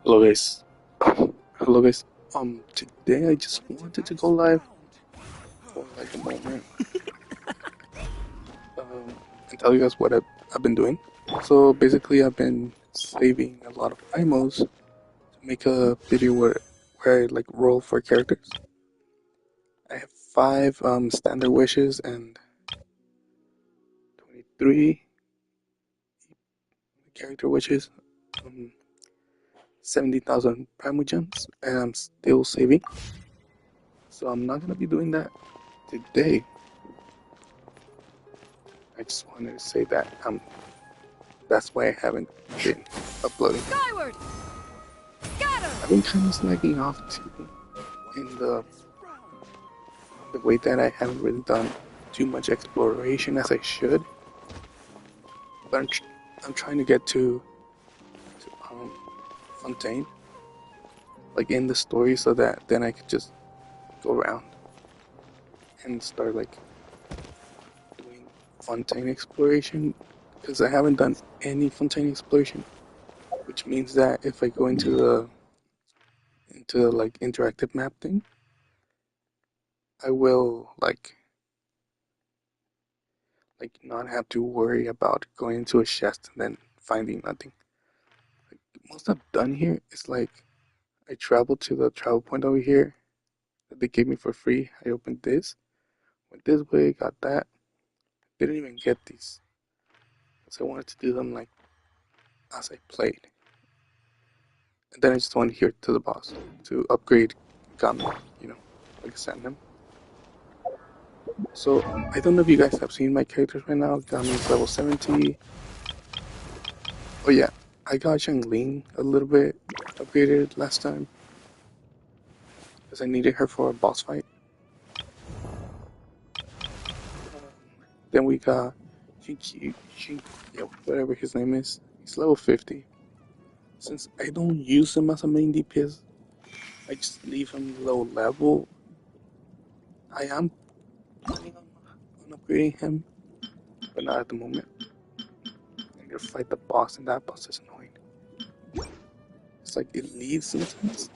Hello guys. Hello guys. Today I just wanted to go live for like a moment. Um, and tell you guys what I've been doing. So basically, I've been saving a lot of IMOs to make a video where I like roll for characters. I have five standard wishes and 23 character wishes. Um, 70,000 primogems, and I'm still saving. So I'm not gonna be doing that today. I just wanted to say that that's why I haven't been uploading. Skyward! Scatter! I've been kind of slacking off too in the way that I haven't really done too much exploration as I should. But I'm trying to get to Fontaine, like in the story, so that then I could just go around and start like doing Fontaine exploration, because I haven't done any Fontaine exploration, which means that if I go into the like interactive map thing, I will like not have to worry about going into a chest and then finding nothing. Like most I've done here is like I traveled to the travel point over here that they gave me for free. I opened this, went this way, got that. Didn't even get these because I wanted to do them like as I played. And then I just went here to the boss to upgrade Gami, you know, like send him. So I don't know if you guys have seen my characters right now. Gami is level 70. Oh yeah, I got Ling a little bit upgraded last time because I needed her for a boss fight. Then we got yeah, whatever his name is. He's level 50. Since I don't use him as a main DPS, I just leave him low level. I am planning on upgrading him, but not at the moment. I need to fight the boss, and that boss is annoying. It's like it leaves sometimes,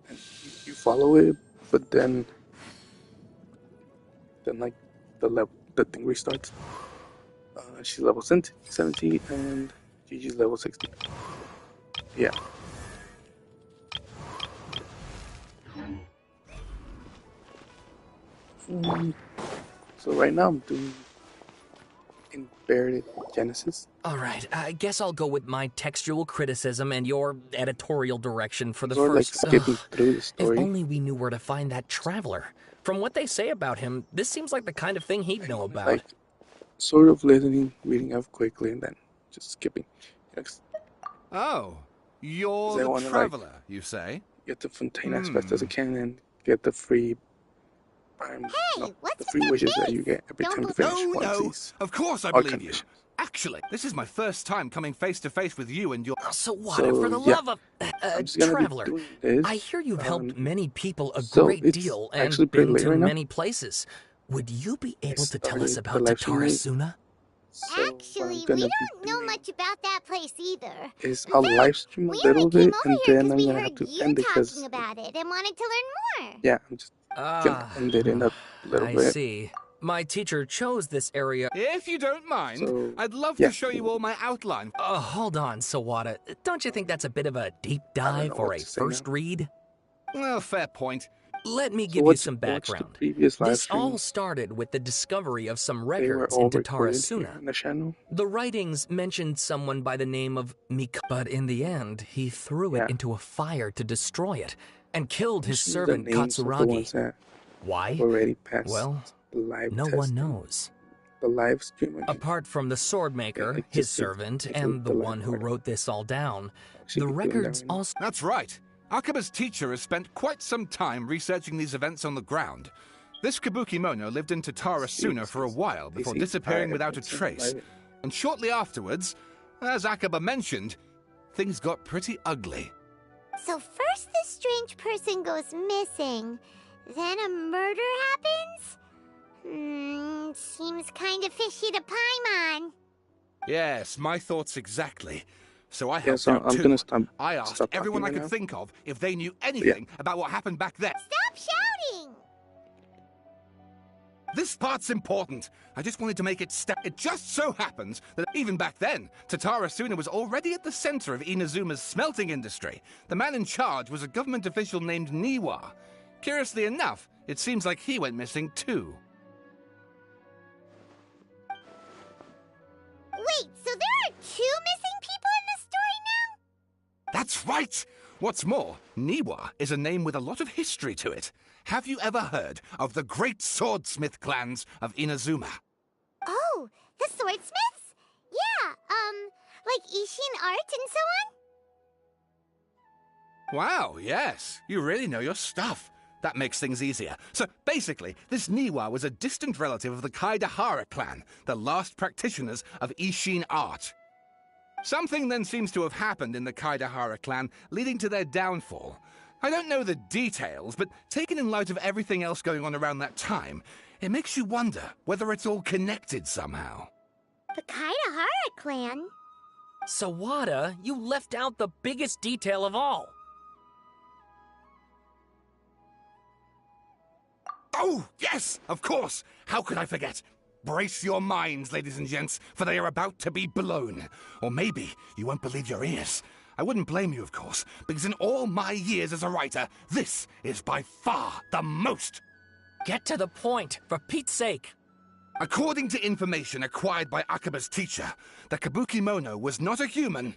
and you follow it, but then like the thing restarts. She's level 70 and Gigi's level 60. Yeah. So right now I'm doing inverted Genesis. Alright, I guess I'll go with my textual criticism and your editorial direction for the Sort of like first... skipping through the If story. only we knew where to find that traveler. From what they say about him, this seems like the kind of thing he'd know about. Like, sort of listening, reading up quickly, and then just skipping. Oh, you're the traveler, like, you say? Get the Fontaine as fast as I can and get the free the free wishes that you get every time you finish one of these. Of course I believe you. Actually, this is my first time coming face to face with you and your... So what, for the love of... traveler, I hear you've helped many people a great deal and been to many places. Would you be able to tell us about Tatarasuna? Actually, we don't know much about that place either. I'll live stream a little bit, and then I'm gonna have to end it because talking about it and wanted to learn more. Yeah, I'm just gonna end it in a little bit. I see. My teacher chose this area. If you don't mind, I'd love to show you all my outline. Hold on, Sawada. Don't you think that's a bit of a deep dive for a first read? Well, fair point. Let me give you some background. This all started with the discovery of some records in Tatarasuna. The writings mentioned someone by the name of Mika, but in the end, he threw it into a fire to destroy it and killed his servant Katsuragi. Why? Well, no one knows. The live stream. Apart from the swordmaker, his servant, and the one who wrote this all down, the records also... That's right. Akaba's teacher has spent quite some time researching these events on the ground. This Kabukimono lived in Tatarasuna for a while before disappearing without a trace. And shortly afterwards, as Akaba mentioned, things got pretty ugly. So first this strange person goes missing, then a murder happens? Seems kind of fishy to Paimon. Yes, my thoughts exactly. So I helped out I'm too. gonna stop. I asked everyone I could think of if they knew anything about what happened back then. Stop shouting! This part's important. I just wanted to make it It just so happens that even back then, Tatarasuna was already at the center of Inazuma's smelting industry. The man in charge was a government official named Niwa. Curiously enough, it seems like he went missing too. Wait, so there are 2 missing people in this story now? That's right! What's more, Niwa is a name with a lot of history to it. Have you ever heard of the great swordsmith clans of Inazuma? Oh, the swordsmiths? Yeah, like Ishin art and so on? Wow, yes. You really know your stuff. That makes things easier. So basically, this Niwa was a distant relative of the Kaidahara clan, the last practitioners of Ishin art. Something then seems to have happened in the Kaidahara clan, leading to their downfall. I don't know the details, but taken in light of everything else going on around that time, it makes you wonder whether it's all connected somehow. The Kaidahara clan? Sawada, you left out the biggest detail of all. Oh, yes, of course. How could I forget? Brace your minds, ladies and gents, for they are about to be blown. Or maybe you won't believe your ears. I wouldn't blame you, of course, because in all my years as a writer, this is by far the most. Get to the point, for Pete's sake. According to information acquired by Akaba's teacher, the Kabuki-mono was not a human,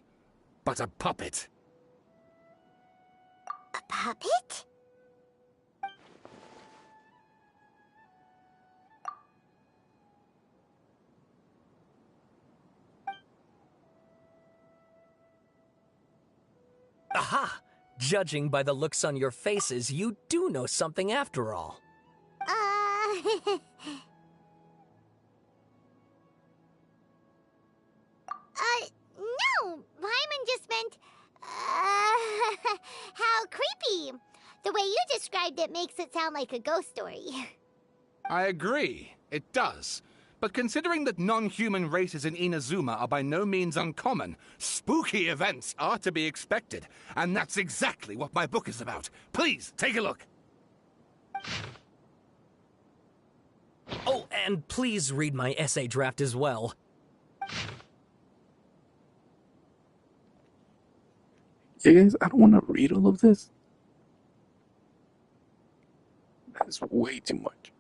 but a puppet. A puppet? Aha! Judging by the looks on your faces, you do know something after all. No! Paimon just meant, how creepy. The way you described it makes it sound like a ghost story. I agree, it does. But considering that non-human races in Inazuma are by no means uncommon, spooky events are to be expected. And that's exactly what my book is about. Please, take a look. Oh, and please read my essay draft as well. Yeah, guys, I don't want to read all of this. That is way too much.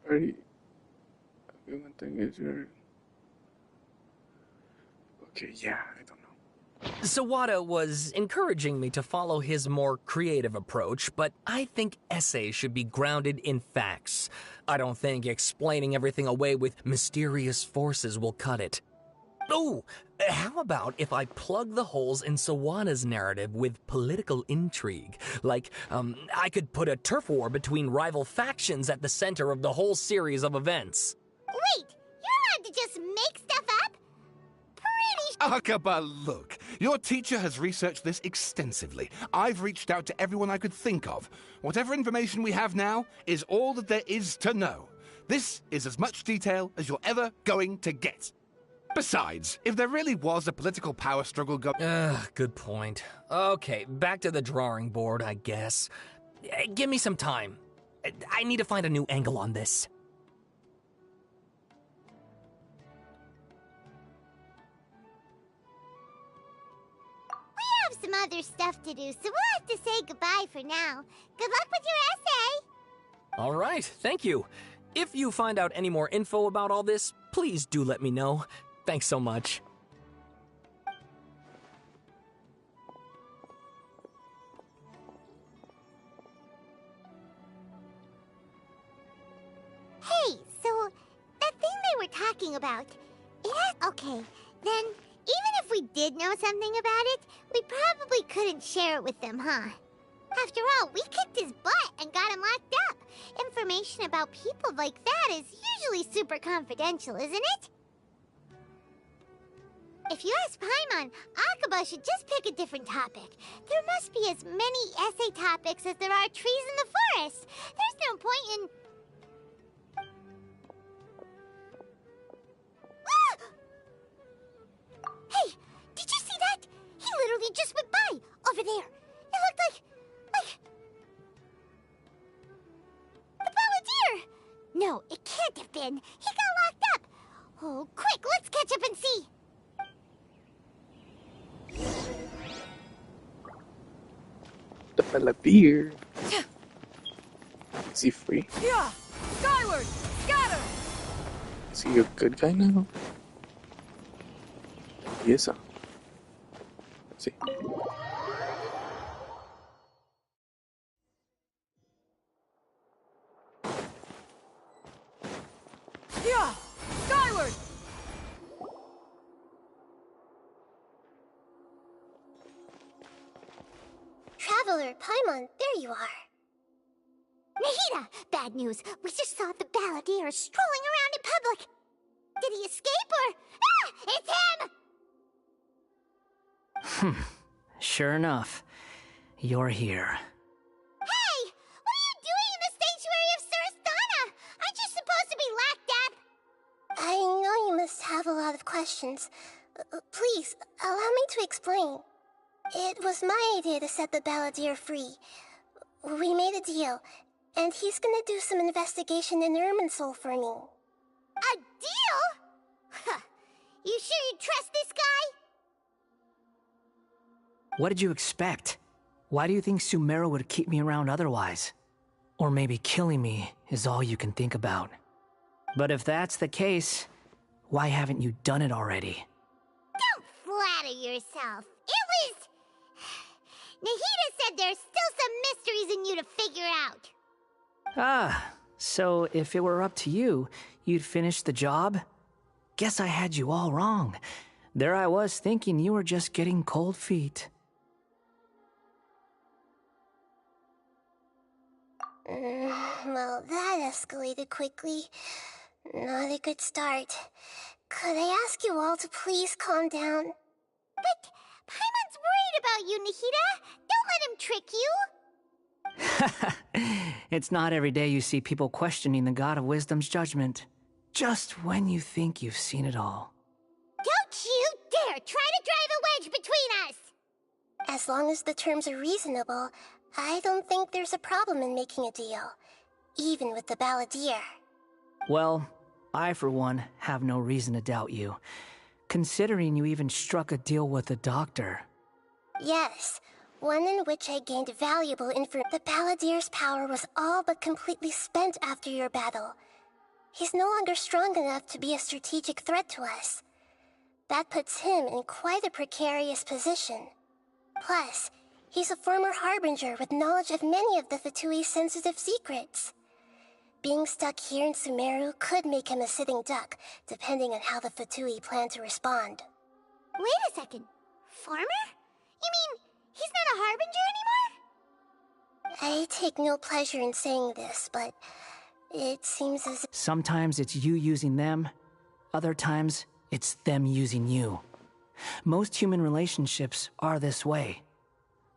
One thing is your... Okay, yeah, I don't know. Sawada was encouraging me to follow his more creative approach, but I think essays should be grounded in facts. I don't think explaining everything away with mysterious forces will cut it. Oh, how about if I plug the holes in Sawada's narrative with political intrigue? Like, I could put a turf war between rival factions at the center of the whole series of events. Wait, you're allowed to just make stuff up? Akaba, look. Your teacher has researched this extensively. I've reached out to everyone I could think of. Whatever information we have now is all that there is to know. This is as much detail as you're ever going to get. Besides, if there really was a political power struggle good point. Okay, back to the drawing board, I guess. Give me some time. I need to find a new angle on this. We have some other stuff to do, so we'll have to say goodbye for now. Good luck with your essay! All right, thank you. If you find out any more info about all this, please do let me know. Thanks so much. Hey, so that thing they were talking about, okay, then even if we did know something about it, we probably couldn't share it with them, huh? After all, we kicked his butt and got him locked up. Information about people like that is usually super confidential, isn't it? If you ask Paimon, Akaba should just pick a different topic. There must be as many essay topics as there are trees in the forest. There's no point in... He just went by, over there. It looked like the Balladeer! No, it can't have been. He got locked up. Oh, quick, let's catch up and see. The Balladeer. Is he free? Yeah! Skyward! Scatter! Is he a good guy now? Yes, sir. Let's see. Yeah! Skyward! Traveler, Paimon, there you are. Nahida! Bad news. We just saw the Balladeer strolling around in public. Did he escape or... Ah! It's him! Sure enough. You're here. Hey! What are you doing in the sanctuary of Surasthana? Aren't you supposed to be locked up? I know you must have a lot of questions. Please, allow me to explain. It was my idea to set the Balladeer free. We made a deal, and he's gonna do some investigation in Irminsul for me. A deal? Huh. You sure you trust this guy? What did you expect? Why do you think Sumeru would keep me around otherwise? Or maybe killing me is all you can think about. But if that's the case, why haven't you done it already? Don't flatter yourself. It was... Nahida said there's still some mysteries in you to figure out. Ah, so if it were up to you, you'd finish the job? Guess I had you all wrong. There I was thinking you were just getting cold feet. Well, that escalated quickly. Not a good start. Could I ask you all to please calm down? But Paimon's worried about you, Nahida. Don't let him trick you. It's not every day you see people questioning the God of Wisdom's judgment. Just when you think you've seen it all. Don't you dare try to drive a wedge between us! As long as the terms are reasonable, I don't think there's a problem in making a deal. Even with the Balladeer. Well, I for one have no reason to doubt you. Considering you even struck a deal with the doctor. Yes, one in which I gained valuable info. The Balladeer's power was all but completely spent after your battle. He's no longer strong enough to be a strategic threat to us. That puts him in quite a precarious position. Plus, he's a former Harbinger with knowledge of many of the Fatui's sensitive secrets. Being stuck here in Sumeru could make him a sitting duck, depending on how the Fatui plan to respond. Wait a second. Farmer? You mean he's not a Harbinger anymore? I take no pleasure in saying this, but it seems as if... Sometimes it's you using them, other times it's them using you. Most human relationships are this way.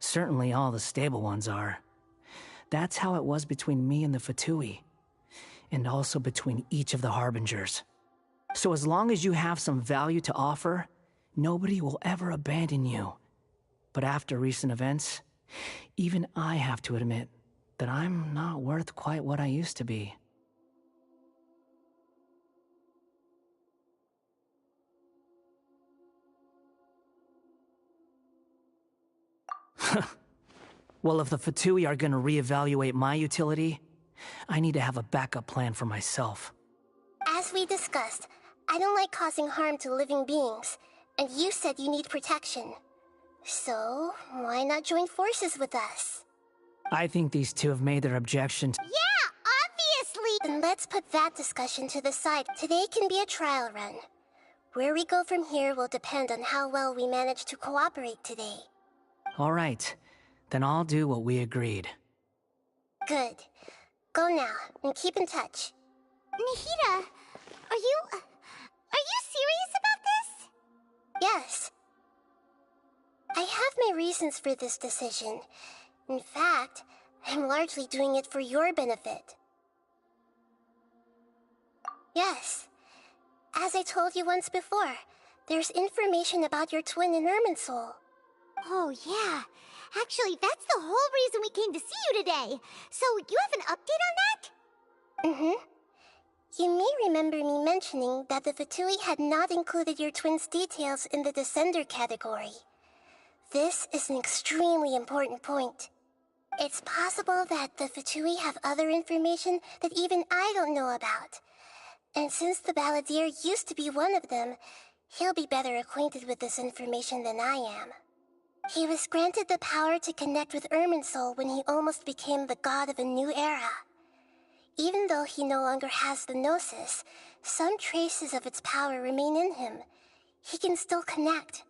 Certainly all the stable ones are. That's how it was between me and the Fatui. And also between each of the Harbingers. So as long as you have some value to offer, nobody will ever abandon you. But after recent events, even I have to admit that I'm not worth quite what I used to be. Well, if the Fatui are gonna reevaluate my utility, I need to have a backup plan for myself. As we discussed, I don't like causing harm to living beings, and you said you need protection. So, why not join forces with us? I think these two have made their objections. Yeah, obviously! Then let's put that discussion to the side. Today can be a trial run. Where we go from here will depend on how well we manage to cooperate today. All right, then I'll do what we agreed. Good. Go now, and keep in touch. Nahida, are you serious about this? Yes. I have my reasons for this decision. In fact, I'm largely doing it for your benefit. Yes. As I told you once before, there's information about your twin in Irminsul. Oh, yeah. Actually, that's the whole reason we came to see you today. So, you have an update on that? Mm-hmm. You may remember me mentioning that the Fatui had not included your twins' details in the Descender category. This is an extremely important point. It's possible that the Fatui have other information that even I don't know about. And since the Balladeer used to be one of them, he'll be better acquainted with this information than I am. He was granted the power to connect with Irminsul when he almost became the god of a new era. Even though he no longer has the Gnosis, some traces of its power remain in him. He can still connect.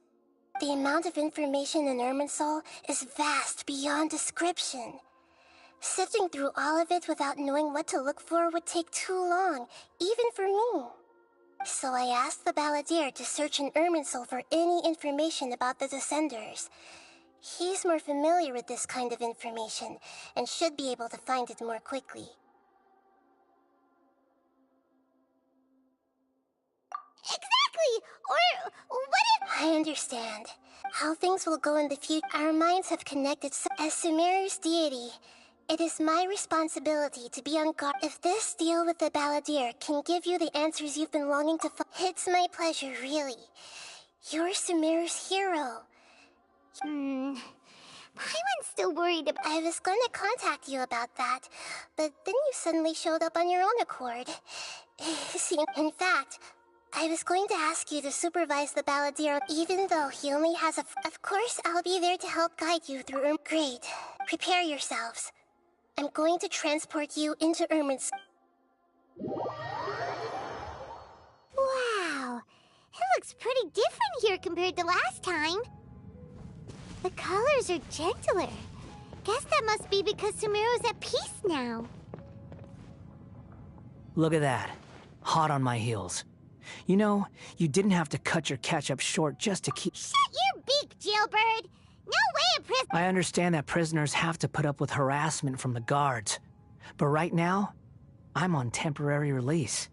The amount of information in Irminsul is vast beyond description. Sifting through all of it without knowing what to look for would take too long, even for me. So I asked the Balladeer to search in Irminsul for any information about the Descenders. He's more familiar with this kind of information, and should be able to find it more quickly. Exactly! Or what if... I understand. How things will go in the future. Our minds have connected as Sumeru's deity. It is my responsibility to be on guard. If this deal with the Balladeer can give you the answers you've been longing to find, it's my pleasure, really. You're Sumeru's hero. Paimon's still worried about... I was going to contact you about that, but then you suddenly showed up on your own accord. See, in fact, I was going to ask you to supervise the Balladeer, even though he only has a... Of course, I'll be there to help guide you through Great. Prepare yourselves. I'm going to transport you into Irminsul. Wow. It looks pretty different here compared to last time. The colors are gentler. Guess that must be because Sumeru's at peace now. Look at that. Hot on my heels. You know, you didn't have to cut your catch-up short just to keep... Shut your beak, jailbird! No way a prisoner... I understand that prisoners have to put up with harassment from the guards. But right now, I'm on temporary release.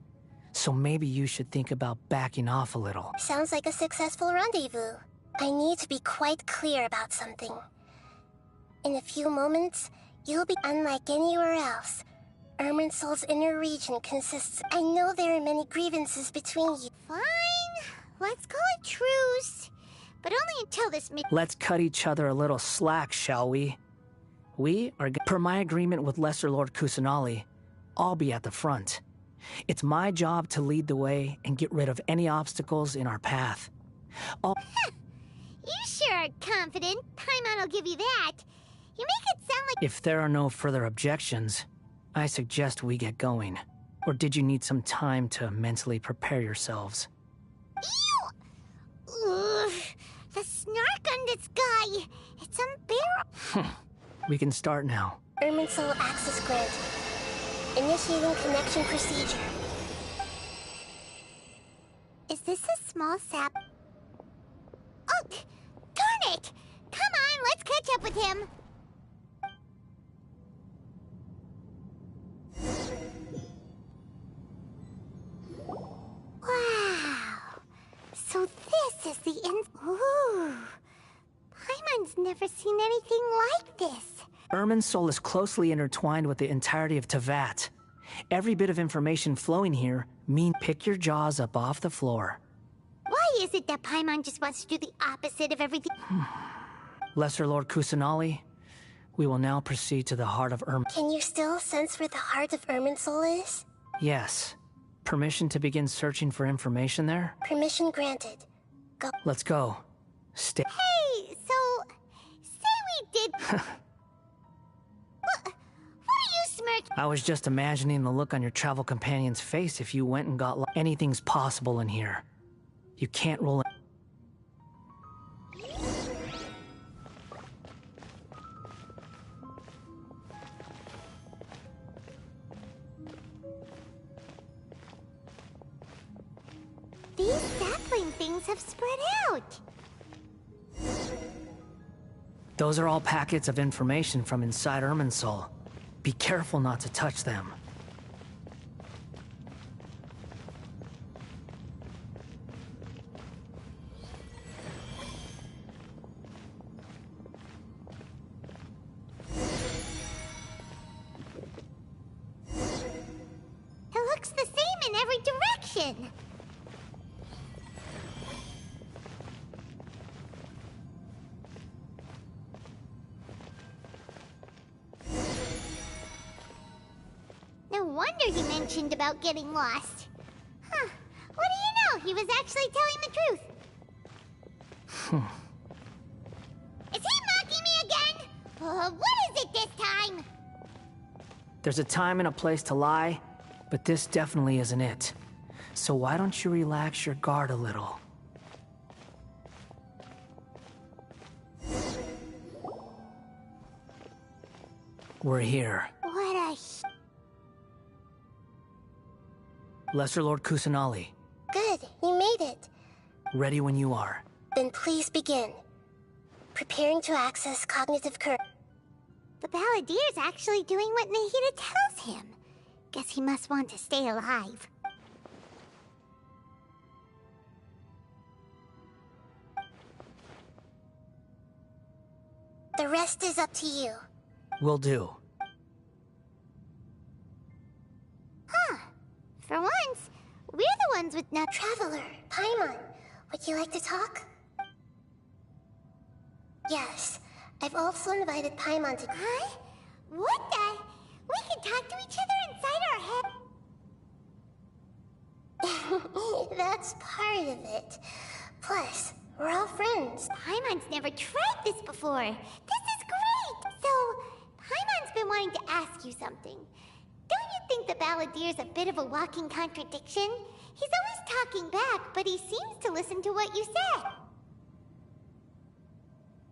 So maybe you should think about backing off a little. Sounds like a successful rendezvous. I need to be quite clear about something. In a few moments, you'll be unlike anywhere else. Irminsul's inner region consists... I know there are many grievances between you. Fine. Let's call it truce. But only until this... Let's cut each other a little slack, shall we? We are... Per my agreement with Lesser Lord Kusanali, I'll be at the front. It's my job to lead the way and get rid of any obstacles in our path. You sure are confident. Paimon will give you that. You make it sound like... If there are no further objections, I suggest we get going. Or did you need some time to mentally prepare yourselves? Ew! Ugh. The snark on this guy. It's unbearable. We can start now. Irminsul access granted. Initiating connection procedure. Is this a small sap? Oh, darn it! Come on, let's catch up with him. Wow. So this is the Ooh. Paimon's never seen anything like this. Irminsul is closely intertwined with the entirety of Teyvat. Every bit of information flowing here means pick your jaws up off the floor. Why is it that Paimon just wants to do the opposite of everything? Lesser Lord Kusanali, we will now proceed to the heart of Can you still sense where the heart of Irminsul is? Yes. Permission to begin searching for information there? Permission granted. Go. Let's go. Stay. Hey, so... Say we did... What are you smirking? I was just imagining the look on your travel companion's face if you went and got... Anything's possible in here. You can't rule it. These sapling things have spread out. Those are all packets of information from inside Irminsul. Be careful not to touch them. action! No wonder he mentioned about getting lost. Huh. What do you know? He was actually telling the truth. Is he mocking me again? What is it this time? There's a time and a place to lie, but this definitely isn't it. So why don't you relax your guard a little? We're here. What a Lesser Lord Kusanali. Good, you made it. Ready when you are. Then please begin. Preparing to access cognitive current. The Balladier's actually doing what Nahida tells him. Guess he must want to stay alive. The rest is up to you. Will do. Huh. For once, we're the ones with no— Traveler, Paimon, would you like to talk? Yes, I've also invited Paimon to— Huh? What the? We can talk to each other inside our head. That's part of it. Plus, we're all friends. Paimon's never tried this before. This is great! So, Paimon's been wanting to ask you something. Don't you think the Balladier's a bit of a walking contradiction? He's always talking back, but he seems to listen to what you said.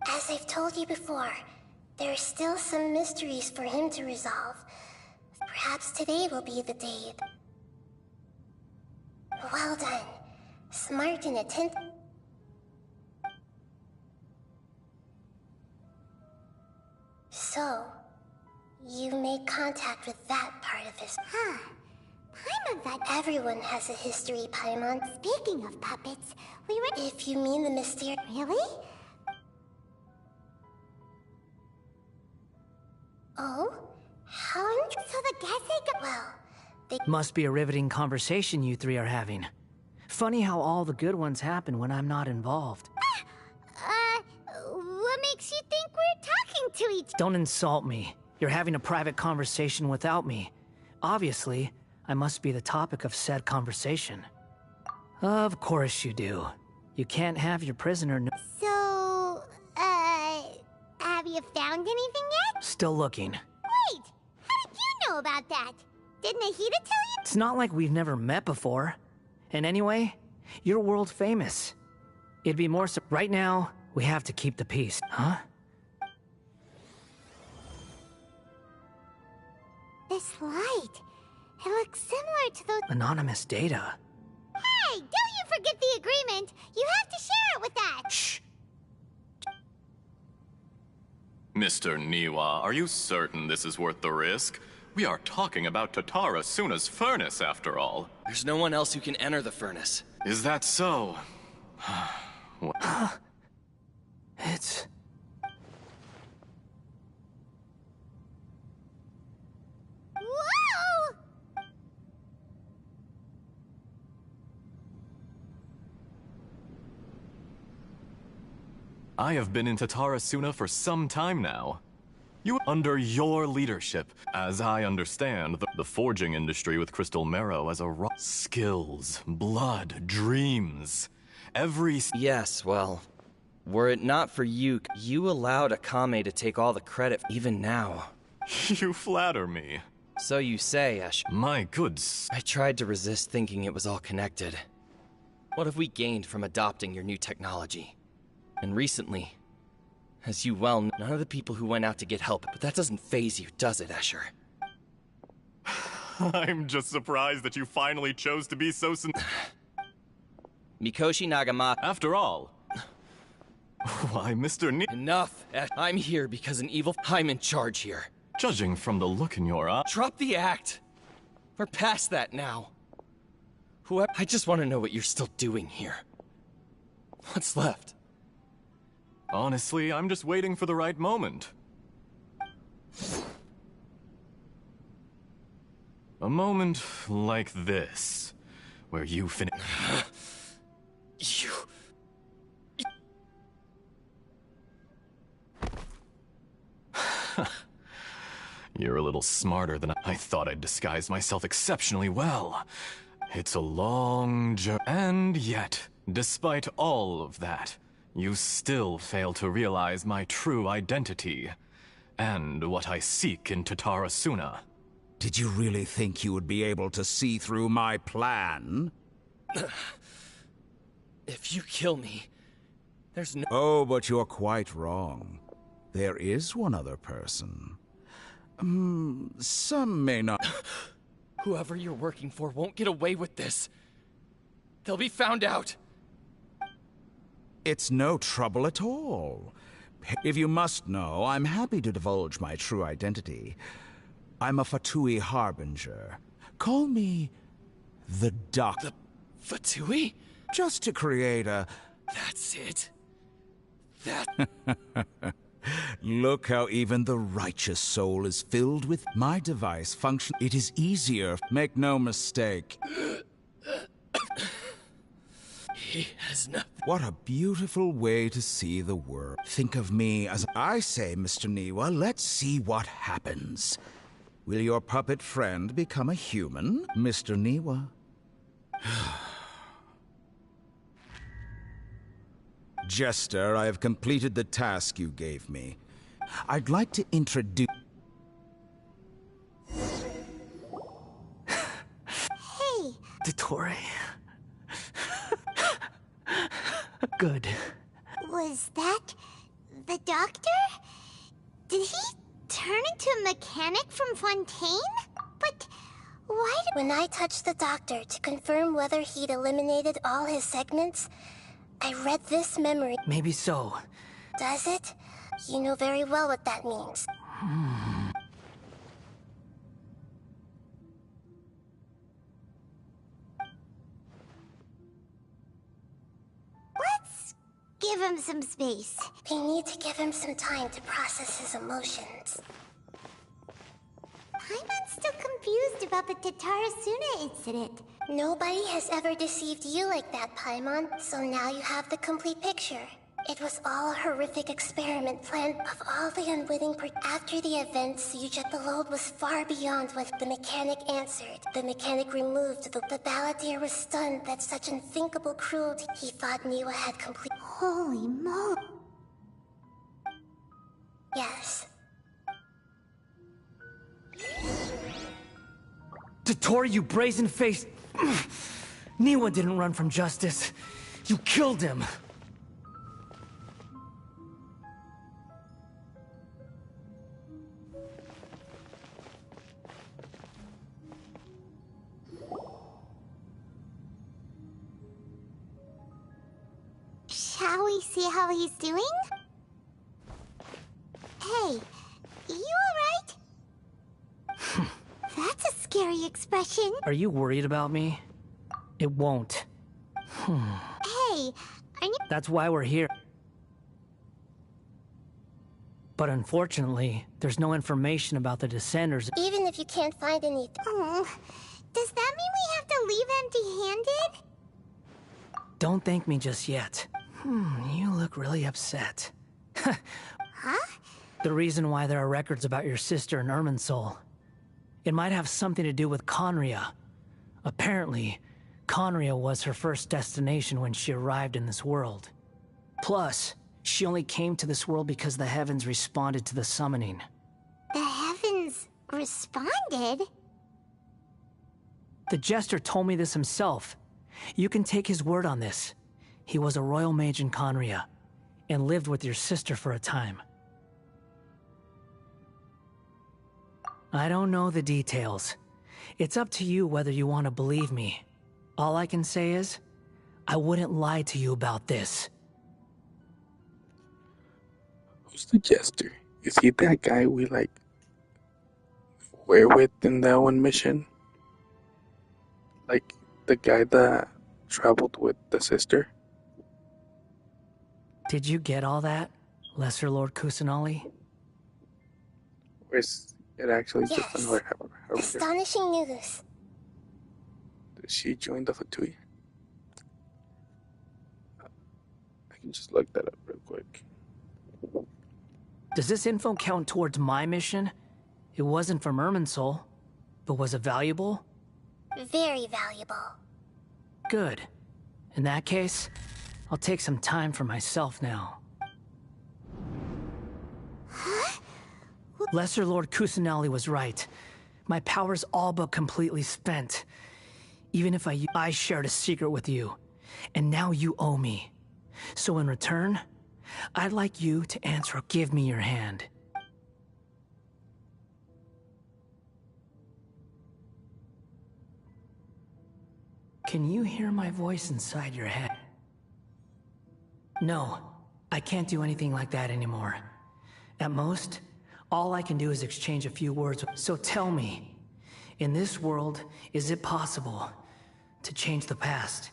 As I've told you before, there are still some mysteries for him to resolve. Perhaps today will be the day. Well done. Smart and attentive. So, you made contact with that part of his— Huh. Paimon thought— Everyone has a history, Paimon. Speaking of puppets, we were— If you mean the mysterious— Really? Oh? How— So the Gase got— Well, they— Must be a riveting conversation you three are having. Funny how all the good ones happen when I'm not involved. What makes you think we're talking to each— Don't insult me. You're having a private conversation without me. Obviously, I must be the topic of said conversation. Of course you do. You can't have your prisoner So, have you found anything yet? Still looking. Wait! How did you know about that? Did Nahida tell you? It's not like we've never met before. And anyway, you're world famous. It'd be more right now, we have to keep the peace, huh? This light. It looks similar to those— Anonymous data. Hey! Don't you forget the agreement! You have to share it with us! Shh. Mr. Niwa, are you certain this is worth the risk? We are talking about Tatara Suna's furnace, after all. There's no one else who can enter the furnace. Is that so? It's... Whoa! I have been in Tatara Suna for some time now. You under your leadership, as I understand, the forging industry with Crystal Marrow as a skills, blood, dreams. Yes, well, were it not for you, you allowed Akame to take all the credit even now. You flatter me. So you say, Ash. My good I tried to resist thinking it was all connected. What have we gained from adopting your new technology? And recently, as you well know, none of the people who went out to get help, but that doesn't faze you, does it, Escher? I'm just surprised that you finally chose to be so Mikoshi Nagamata. After all, why, Mr. Enough! I'm here because I'm in charge here. Judging from the look in your eye... Drop the act! We're past that now. I just want to know what you're still doing here. What's left? Honestly, I'm just waiting for the right moment. A moment like this, where you finish. You... You're a little smarter than I thought. I'd disguise myself exceptionally well. It's a long journey. And yet, despite all of that, you still fail to realize my true identity, and what I seek in Tatarasuna. Did you really think you would be able to see through my plan? If you kill me, there's no... Oh, but you're quite wrong. There is one other person. Some may not... Whoever you're working for won't get away with this. They'll be found out. It's no trouble at all. If you must know, I'm happy to divulge my true identity. I'm a Fatui Harbinger. Call me the Doctor. The Fatui? Just to create a... That's it. That... Look how even the righteous soul is filled with my device function. It is easier. Make no mistake. He has nothing. What a beautiful way to see the world. Think of me as I say, Mr. Niwa, let's see what happens. Will your puppet friend become a human, Mr. Niwa? Jester, I have completed the task you gave me. I'd like to introduce... Hey! Dottore. Good. Was that the doctor? Did he turn into a mechanic from Fontaine? But why did... When I touched the doctor to confirm whether he'd eliminated all his segments, I read this memory. Maybe so. Does it? You know very well what that means. Let's give him some space. We need to give him some time to process his emotions. Paimon's still confused about the Tatarasuna incident. Nobody has ever deceived you like that, Paimon, so now you have the complete picture. It was all a horrific experiment planned of all the unwitting After the events, the load was far beyond what the mechanic answered. The mechanic removed. The balladeer was stunned that such unthinkable cruelty. He thought Niwa had complete... Holy moly. Yes. Dottore, you brazen-faced... Niwa didn't run from justice. You killed him. Shall we see how he's doing? Hey, you alright? That's a scary expression. Are you worried about me? It won't. Hey, are you... That's why we're here. But unfortunately, there's no information about the Descenders. Even if you can't find anything... Oh, does that mean we have to leave empty-handed? Don't thank me just yet. You look really upset. Huh? The reason why there are records about your sister in Irminsul. It might have something to do with Conria. Apparently, Conria was her first destination when she arrived in this world. Plus, she only came to this world because the heavens responded to the summoning. The heavens responded? The Jester told me this himself. You can take his word on this. He was a royal mage in Conria, and lived with your sister for a time. I don't know the details. It's up to you whether you want to believe me. All I can say is, I wouldn't lie to you about this. Who's the Jester? Is he that guy we were with in that one mission? Like the guy that traveled with the sister? Did you get all that, Lesser Lord Kusanali? Or is it actually Yes. just another Astonishing news. she joined the Fatui? I can just look that up real quick. Does this info count towards my mission? It wasn't from Irminsul, but was it valuable? Very valuable. Good. In that case, I'll take some time for myself now. Huh? Lesser Lord Kusanali was right. My power's all but completely spent. Even if I shared a secret with you, and now you owe me. So in return, I'd like you to answer or give me your hand. Can you hear my voice inside your head? No, I can't do anything like that anymore. At most, all I can do is exchange a few words. So tell me, in this world, is it possible to change the past?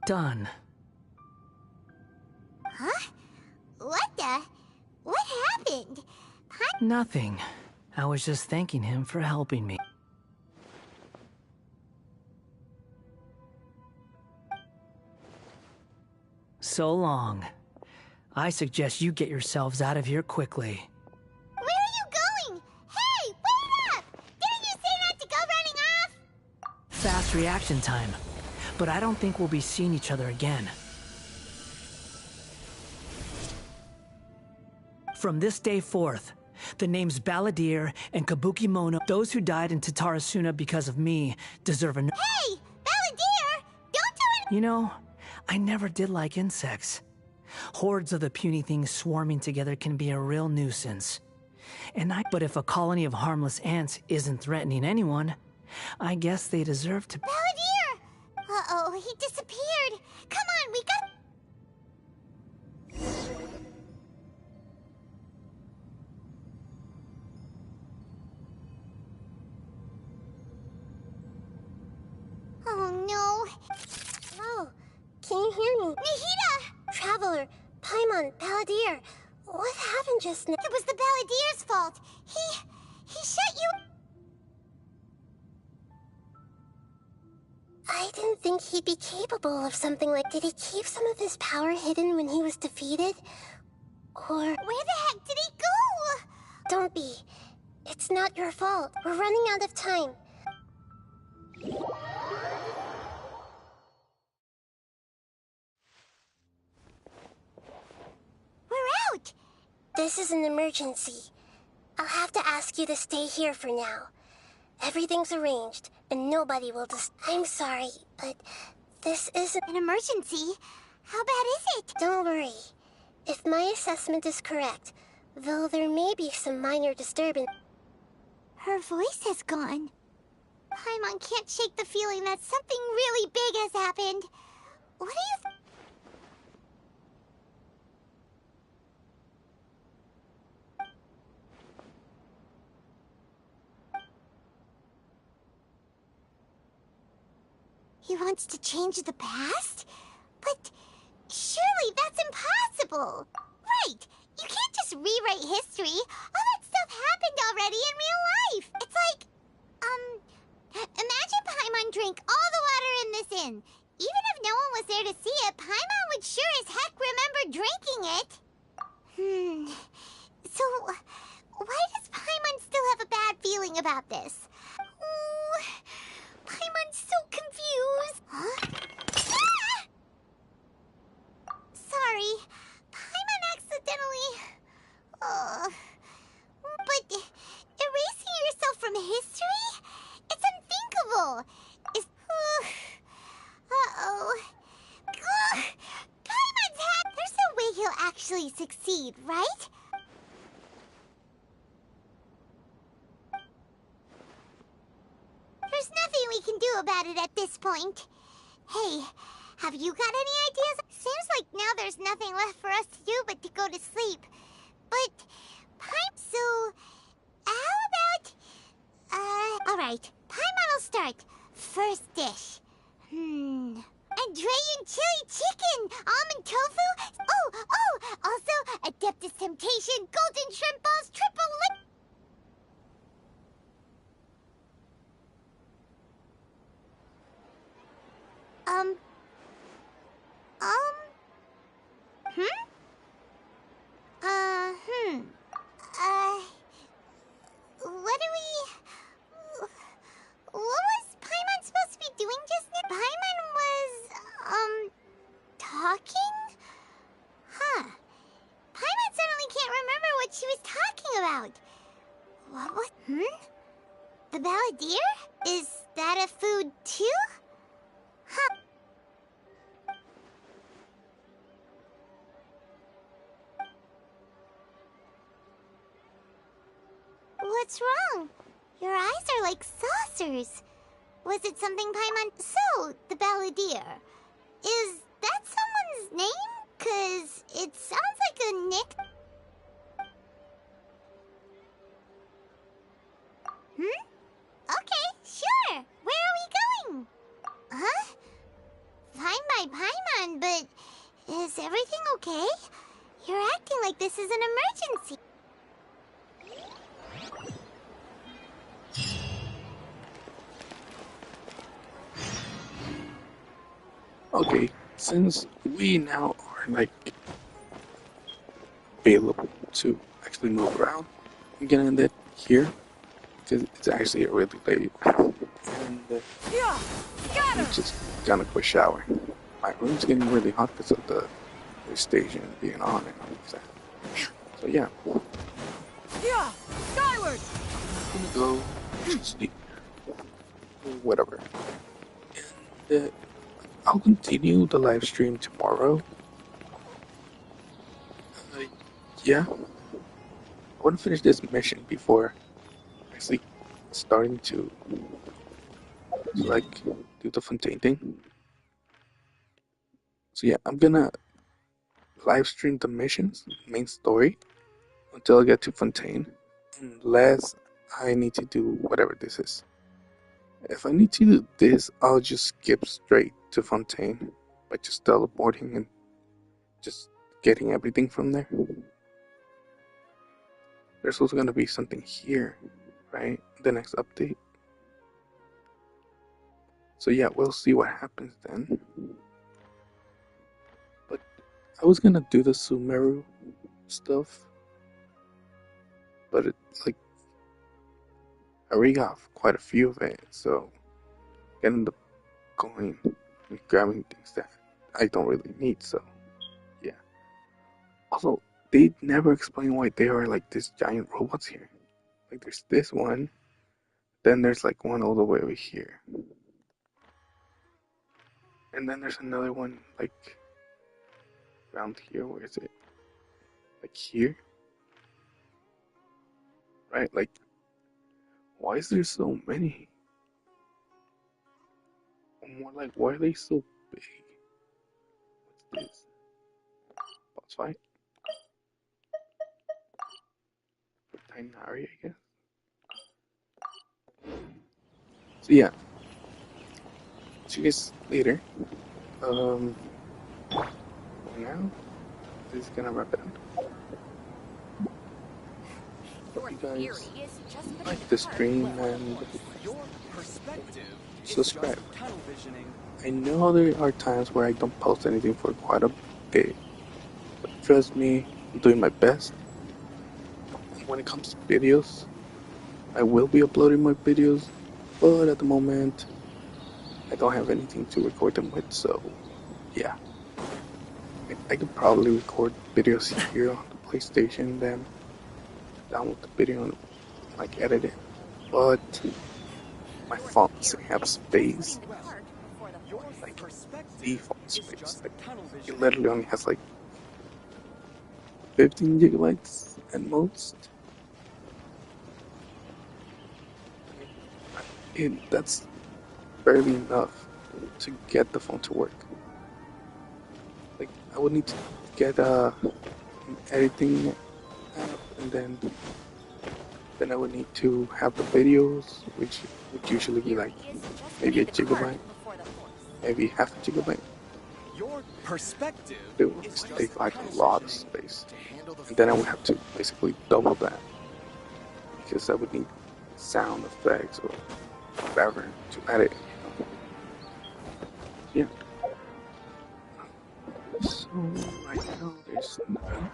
Done. Huh? What happened? Nothing. I was just thanking him for helping me. So long. I suggest you get yourselves out of here quickly. Where are you going? Hey, wait up! Didn't you say not to go running off? Fast reaction time. But I don't think we'll be seeing each other again. From this day forth, the names Balladeer and Kabuki Mono, those who died in Tatarasuna because of me, deserve a... Hey! Balladeer! Don't do it! You know, I never did like insects. Hordes of the puny things swarming together can be a real nuisance. But if a colony of harmless ants isn't threatening anyone, I guess they deserve to... Balladeer! Uh-oh, he disappeared. Come on, we got... Oh, no. Oh, can you hear me? Nahida! Traveler, Paimon, Balladeer, what happened just now? It was the Balladeer's fault. He shut you... I didn't think he'd be capable of something like... Did he keep some of his power hidden when he was defeated? Or... Where the heck did he go? Don't be. It's not your fault. We're running out of time. We're out! This is an emergency. I'll have to ask you to stay here for now. Everything's arranged, and nobody will I'm sorry, but this isn't... An emergency? How bad is it? Don't worry. If my assessment is correct, though there may be some minor disturbance... Her voice has gone. Paimon can't shake the feeling that something really big has happened. What do you think? He wants to change the past? But surely that's impossible! Right! You can't just rewrite history! All that stuff happened already in real life! It's like... Imagine Paimon drank all the water in this inn. Even if no one was there to see it, Paimon would sure as heck remember drinking it! So, why does Paimon still have a bad feeling about this? Ooh, Paimon's so confused! Huh? Ah! Sorry, Paimon accidentally... But erasing yourself from history? It's unthinkable! Uh-oh... Paimon's hat... There's no way he'll actually succeed, right? There's nothing we can do about it at this point. Hey, have you got any ideas? Seems like now there's nothing left for us to do but to go to sleep. But, so, how about... Alright, Paimon will start. First dish. Andrean chili chicken! Almond tofu! Oh! Also, Adeptus Temptation, golden shrimp balls, triple lick... balladeer? Is that a food too? Huh. What's wrong? Your eyes are like saucers. Was it something Paimon? So, the balladeer. Is that someone's name? 'Cause it sounds like a nick. Okay, sure. Where are we going? Huh? Fine by Paimon, but is everything okay? You're acting like this is an emergency. Okay, since we now are like available to actually move around, I'm gonna end it here because it's actually really late. And I'm just gonna quit showering. My room's getting really hot because of the station being on and all of that. So yeah. Skyward! I'm gonna go to sleep. Whatever. And I'll continue the live stream tomorrow. Yeah. I want to finish this mission before actually starting to like do the Fontaine thing. So yeah, I'm gonna live stream the missions, main story, until I get to Fontaine. Unless I need to do whatever this is. If I need to do this, I'll just skip straight to Fontaine by just teleporting and just getting everything from there. There's also gonna be something here, right? The next update. So yeah, we'll see what happens then. But I was gonna do the Sumeru stuff, but it's like I already got quite a few of it, so I end up going and grabbing things that I don't really need. So yeah. Also, they never explain why there are like these giant robots here. Like there's this one, then there's like one all the way over here, and then there's another one like around here. Where is it? Like here, right? Like, why is there so many? More like, why are they so big? What's this? Boss fight? Tinari, I guess. So yeah, see you guys later. For now, this is gonna wrap it up. Hope you guys like the stream and subscribe. I know there are times where I don't post anything for quite a bit, but trust me, I'm doing my best. When it comes to videos, I will be uploading my videos, but at the moment, I don't have anything to record them with, so yeah. I could probably record videos here on the PlayStation, then download the video and like edit it, but my phone doesn't have space, like default space. Like, it literally only has like 15 gigabytes at most. That's barely enough to get the phone to work. Like, I would need to get an editing app, and then I would need to have the videos, which would usually be like maybe a gigabyte, maybe half a gigabyte. It would take like a lot of space, and then I would have to basically double that because I would need sound effects or whatever to edit. Yeah. So right now there's nothing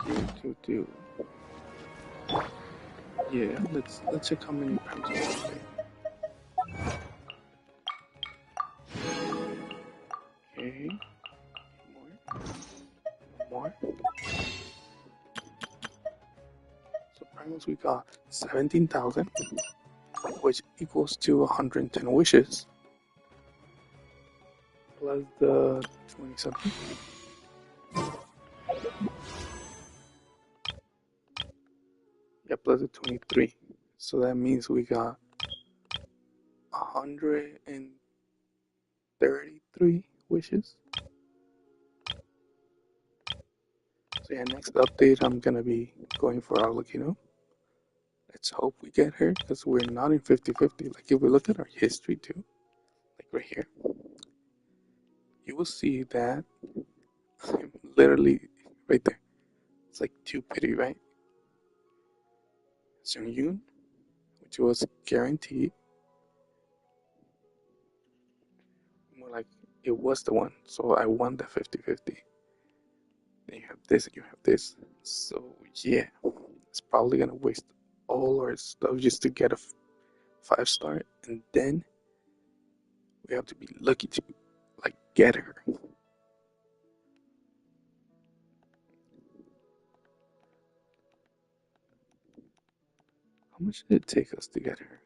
here to do. Yeah, let's check how many pounds we have. Okay. More. So primals we got 17,000, which equals to 110 wishes, plus the 20 something. Yeah, plus the 23. So that means we got 133 wishes. So yeah, next update I'm gonna be going for Arlecchino. Let's hope we get her, because we're not in 50-50. Like if we look at our history too, like right here, you will see that I'm literally right there. It's like 2 pity, right? Sun Yoon, which was guaranteed. More like it was the one, so I won the 50-50. Then you have this and you have this. So yeah, it's probably gonna waste all our stuff just to get a 5-star, and then we have to be lucky to like get her. How much did it take us to get her?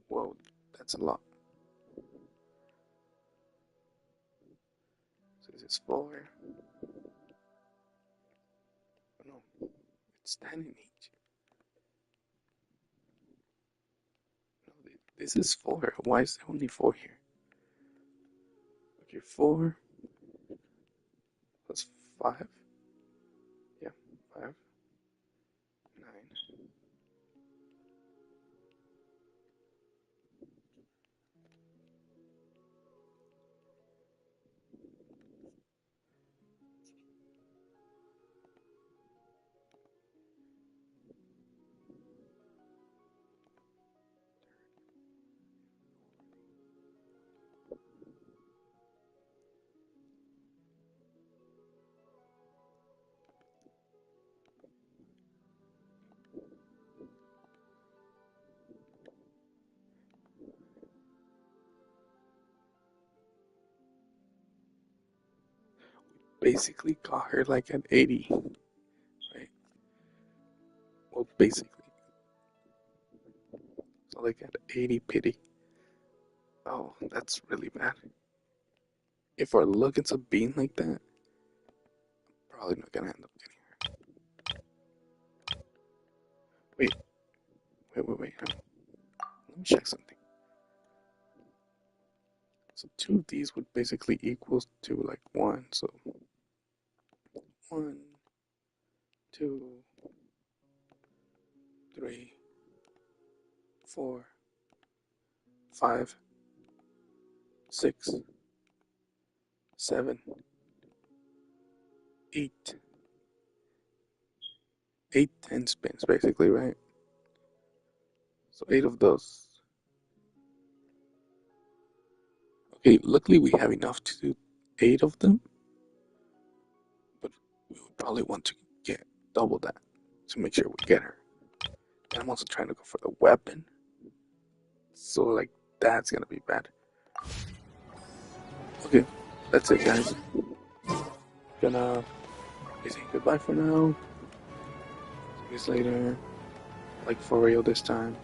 Whoa, that's a lot. So this is 4. No, it's 10 in each. No, this is 4. Why is there only 4 here? Okay, 4 plus 5. Yeah, 5, 9. Basically got her like at 80, right? Well, basically. So like at 80 pity. Oh, that's really bad. If our luck ends up being like that, probably not gonna end up getting her. Wait. Let me check something. So 2 of these would basically equal to like 1. So 1, 2, 3, 4, 5, 6, 7, 8. 8, 10 spins basically, right? So 8 of those. Okay, luckily we have enough to do 8 of them, but we would probably want to get double that to make sure we get her. And I'm also trying to go for the weapon, so like that's gonna be bad. Okay, that's it, guys. Gonna be saying goodbye for now. See you guys later. Like for real this time.